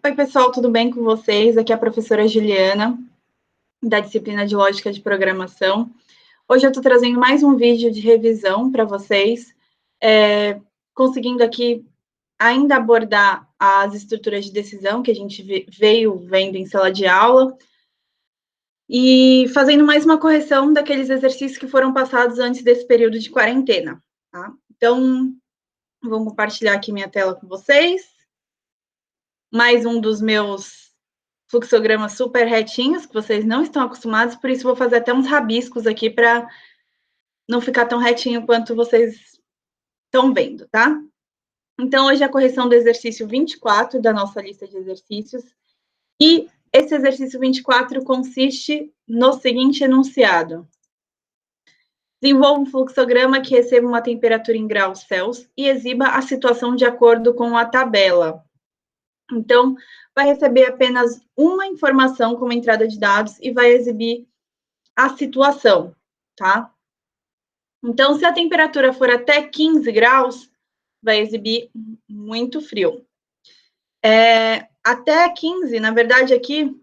Oi, pessoal, tudo bem com vocês? Aqui é a professora Juliana, da disciplina de Lógica de Programação. Hoje eu estou trazendo mais um vídeo de revisão para vocês, conseguindo aqui ainda abordar as estruturas de decisão que a gente veio vendo em sala de aula, e fazendo mais uma correção daqueles exercícios que foram passados antes desse período de quarentena, tá? Então, vou compartilhar aqui minha tela com vocês. Mais um dos meus fluxogramas super retinhos, que vocês não estão acostumados, por isso vou fazer até uns rabiscos aqui para não ficar tão retinho quanto vocês estão vendo, tá? Então, hoje é a correção do exercício 24 da nossa lista de exercícios, e esse exercício 24 consiste no seguinte enunciado: desenvolva um fluxograma que receba uma temperatura em graus Celsius e exiba a situação de acordo com a tabela. Então, vai receber apenas uma informação como entrada de dados e vai exibir a situação, tá? Então, se a temperatura for até 15 graus, vai exibir muito frio. Até 15, na verdade, aqui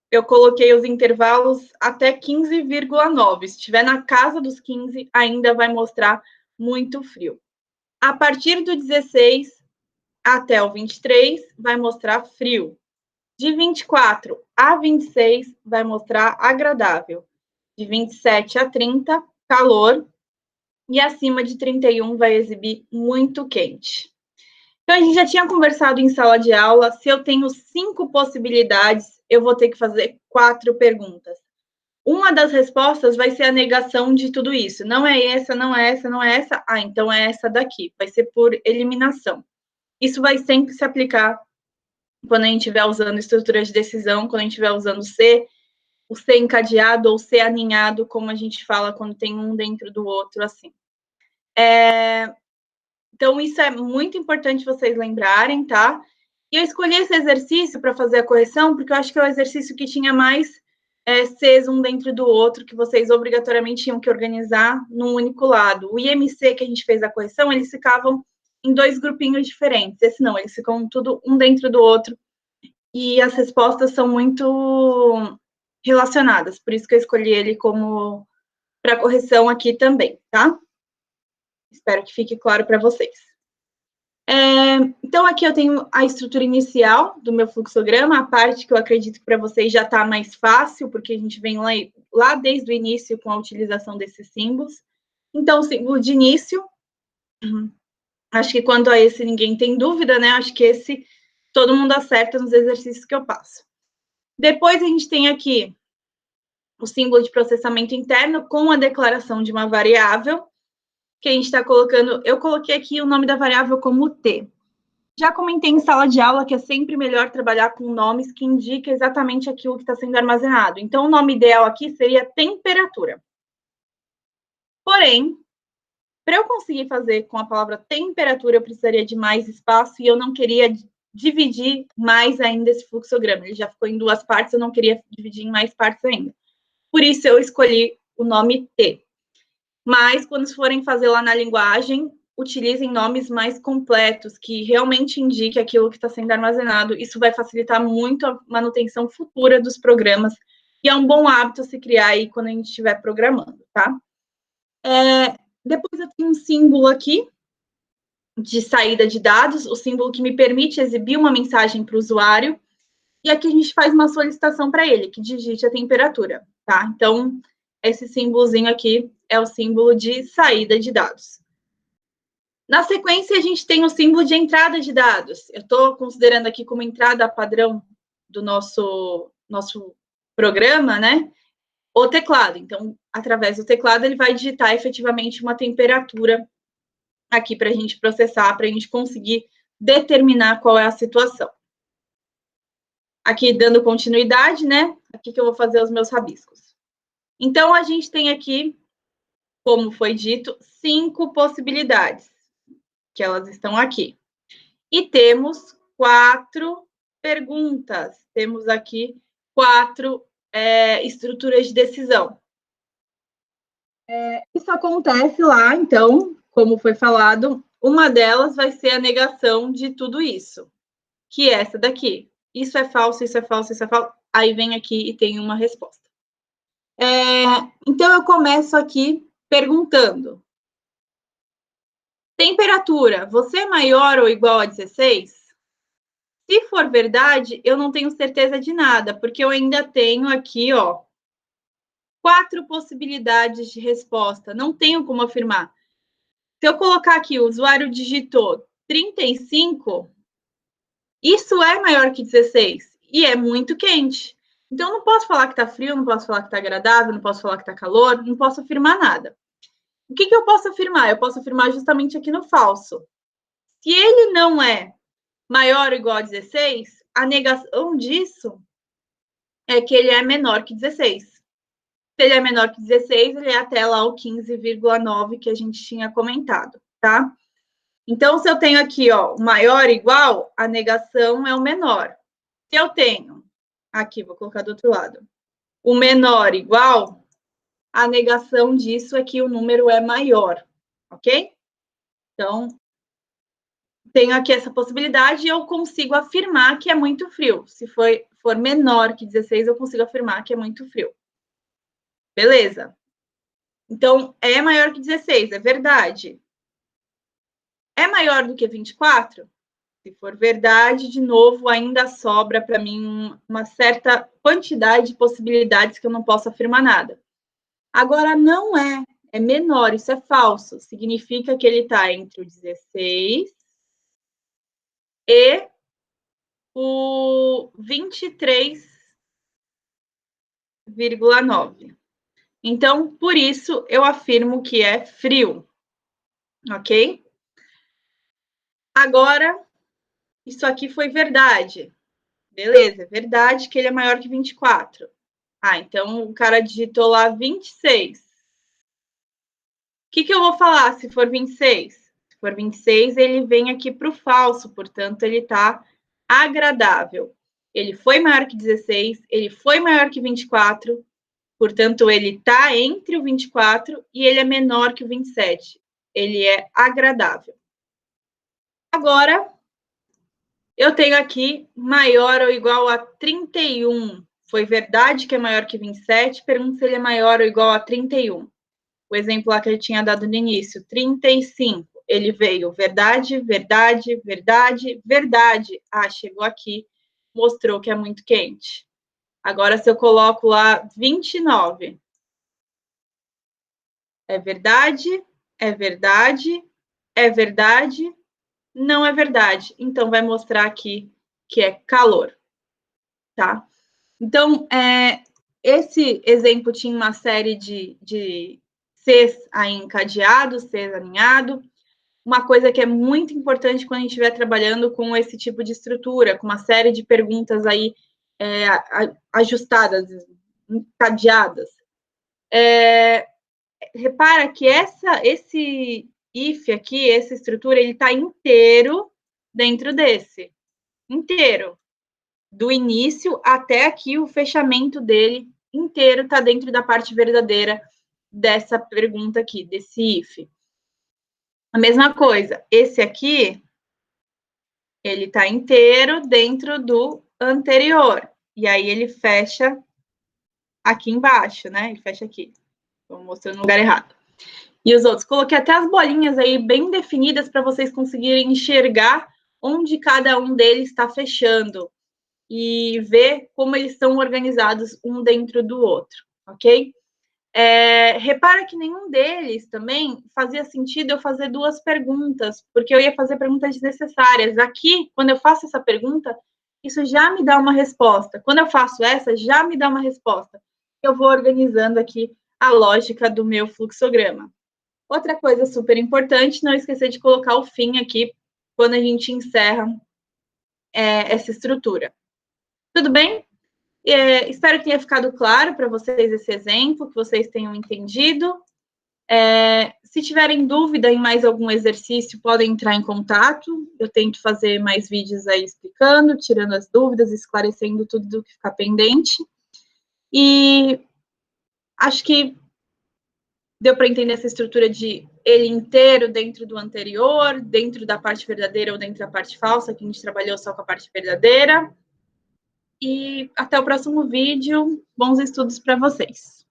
eu coloquei os intervalos até 15,9. Se estiver na casa dos 15, ainda vai mostrar muito frio. A partir do 16 até o 23, vai mostrar frio. De 24 a 26, vai mostrar agradável. De 27 a 30, calor. E acima de 31, vai exibir muito quente. Então, a gente já tinha conversado em sala de aula. Se eu tenho 5 possibilidades, eu vou ter que fazer 4 perguntas. Uma das respostas vai ser a negação de tudo isso. Não é essa, não é essa, não é essa. Ah, então é essa daqui. Vai ser por eliminação. Isso vai sempre se aplicar quando a gente estiver usando estrutura de decisão, quando a gente estiver usando o C encadeado ou C aninhado, como a gente fala quando tem um dentro do outro, assim. Então, isso é muito importante vocês lembrarem, tá? E eu escolhi esse exercício para fazer a correção, porque eu acho que é o exercício que tinha mais Cs um dentro do outro, que vocês obrigatoriamente tinham que organizar num único lado. O IMC que a gente fez a correção, eles ficavam em 2 grupinhos diferentes. Esse não, eles ficam tudo um dentro do outro. E as respostas são muito relacionadas, por isso que eu escolhi ele como para correção aqui também, tá? Espero que fique claro para vocês. Então, aqui eu tenho a estrutura inicial do meu fluxograma, a parte que eu acredito que para vocês já está mais fácil, porque a gente vem lá desde o início com a utilização desses símbolos. Então, o símbolo de início, acho que quanto a esse ninguém tem dúvida, né? Acho que esse todo mundo acerta nos exercícios que eu passo. Depois, a gente tem aqui o símbolo de processamento interno com a declaração de uma variável, que a gente está colocando, eu coloquei aqui o nome da variável como T. Já comentei em sala de aula que é sempre melhor trabalhar com nomes que indiquem exatamente aquilo que está sendo armazenado. Então, o nome ideal aqui seria temperatura. Porém, para eu conseguir fazer com a palavra temperatura, eu precisaria de mais espaço e eu não queria dividir mais ainda esse fluxograma. Ele já ficou em 2 partes, eu não queria dividir em mais partes ainda. Por isso, eu escolhi o nome T. Mas, quando forem fazer lá na linguagem, utilizem nomes mais completos, que realmente indiquem aquilo que está sendo armazenado. Isso vai facilitar muito a manutenção futura dos programas, e é um bom hábito se criar aí quando a gente estiver programando, tá? Depois eu tenho um símbolo aqui, de saída de dados, o símbolo que me permite exibir uma mensagem para o usuário, e aqui a gente faz uma solicitação para ele, que digite a temperatura, tá? Então, esse símbolozinho aqui é o símbolo de saída de dados. Na sequência, a gente tem o símbolo de entrada de dados. Eu estou considerando aqui como entrada padrão do nosso programa, né? O teclado. Então, através do teclado, ele vai digitar efetivamente uma temperatura aqui para a gente processar, para a gente conseguir determinar qual é a situação. Aqui, dando continuidade, né? Aqui que eu vou fazer os meus rabiscos. Então, a gente tem aqui, como foi dito, 5 possibilidades, que elas estão aqui. E temos 4 perguntas. Temos aqui 4 estruturas de decisão. Isso acontece lá, então, como foi falado, uma delas vai ser a negação de tudo isso, que é essa daqui. isso é falso, isso é falso, isso é falso. Aí vem aqui e tem uma resposta. Então, eu começo aqui perguntando. Temperatura, você é maior ou igual a 16? Se for verdade, eu não tenho certeza de nada, porque eu ainda tenho aqui, ó, 4 possibilidades de resposta. Não tenho como afirmar. Se eu colocar aqui, o usuário digitou 35, isso é maior que 16 e é muito quente. Então, não posso falar que está frio, não posso falar que está agradável, não posso falar que está calor, não posso afirmar nada. O que eu posso afirmar? Eu posso afirmar justamente aqui no falso. Se ele não é maior ou igual a 16, a negação disso é que ele é menor que 16. Se ele é menor que 16, ele é até lá o 15,9 que a gente tinha comentado, tá? Então, se eu tenho aqui, ó, maior ou igual, a negação é o menor. Se eu tenho, aqui, vou colocar do outro lado, o menor igual, a negação disso é que o número é maior, ok? Então, tenho aqui essa possibilidade e eu consigo afirmar que é muito frio. Se for menor que 16, eu consigo afirmar que é muito frio. Beleza. Então, é maior que 16, é verdade. É maior do que 24? Se for verdade, de novo, ainda sobra para mim uma certa quantidade de possibilidades que eu não posso afirmar nada. Agora, não é menor, isso é falso. Significa que ele está entre o 16 e o 23,9. Então, por isso, eu afirmo que é frio, ok? Agora, isso aqui foi verdade. Beleza, é verdade que ele é maior que 24. Ah, então o cara digitou lá 26. O que eu vou falar se for 26? Se for 26, ele vem aqui para o falso, portanto, ele está agradável. Ele foi maior que 16, ele foi maior que 24, portanto, ele está entre o 24 e ele é menor que o 27. Ele é agradável. Agora, eu tenho aqui maior ou igual a 31. Foi verdade que é maior que 27? Pergunto se ele é maior ou igual a 31. O exemplo lá que ele tinha dado no início, 35. Ele veio verdade, verdade, verdade, verdade. Ah, chegou aqui, mostrou que é muito quente. Agora, se eu coloco lá 29. É verdade, é verdade, é verdade, não é verdade. Então, vai mostrar aqui que é calor, tá? Então, esse exemplo tinha uma série de Cs aí encadeados, Cs alinhado. Uma coisa que é muito importante quando a gente estiver trabalhando com esse tipo de estrutura, com uma série de perguntas aí ajustadas, encadeadas. Repara que esse if aqui, essa estrutura, ele está inteiro dentro desse. Inteiro. Do início até aqui, o fechamento dele inteiro está dentro da parte verdadeira dessa pergunta aqui, desse if. A mesma coisa, esse aqui, ele está inteiro dentro do anterior. E aí, ele fecha aqui embaixo, né? Ele fecha aqui. Estou mostrando no lugar errado. E os outros, coloquei até as bolinhas aí bem definidas para vocês conseguirem enxergar onde cada um deles está fechando e ver como eles estão organizados um dentro do outro, ok? Repara que nenhum deles também fazia sentido eu fazer duas perguntas, porque eu ia fazer perguntas desnecessárias. Aqui, quando eu faço essa pergunta, isso já me dá uma resposta. Quando eu faço essa, já me dá uma resposta. Eu vou organizando aqui a lógica do meu fluxograma. Outra coisa super importante, não esquecer de colocar o fim aqui quando a gente encerra essa estrutura. Tudo bem? Espero que tenha ficado claro para vocês esse exemplo, que vocês tenham entendido. Se tiverem dúvida em mais algum exercício, podem entrar em contato. Eu tento fazer mais vídeos aí explicando, tirando as dúvidas, esclarecendo tudo do que ficar pendente. E acho que deu para entender essa estrutura de ele inteiro dentro do anterior, dentro da parte verdadeira ou dentro da parte falsa, que a gente trabalhou só com a parte verdadeira. e até o próximo vídeo. Bons estudos para vocês!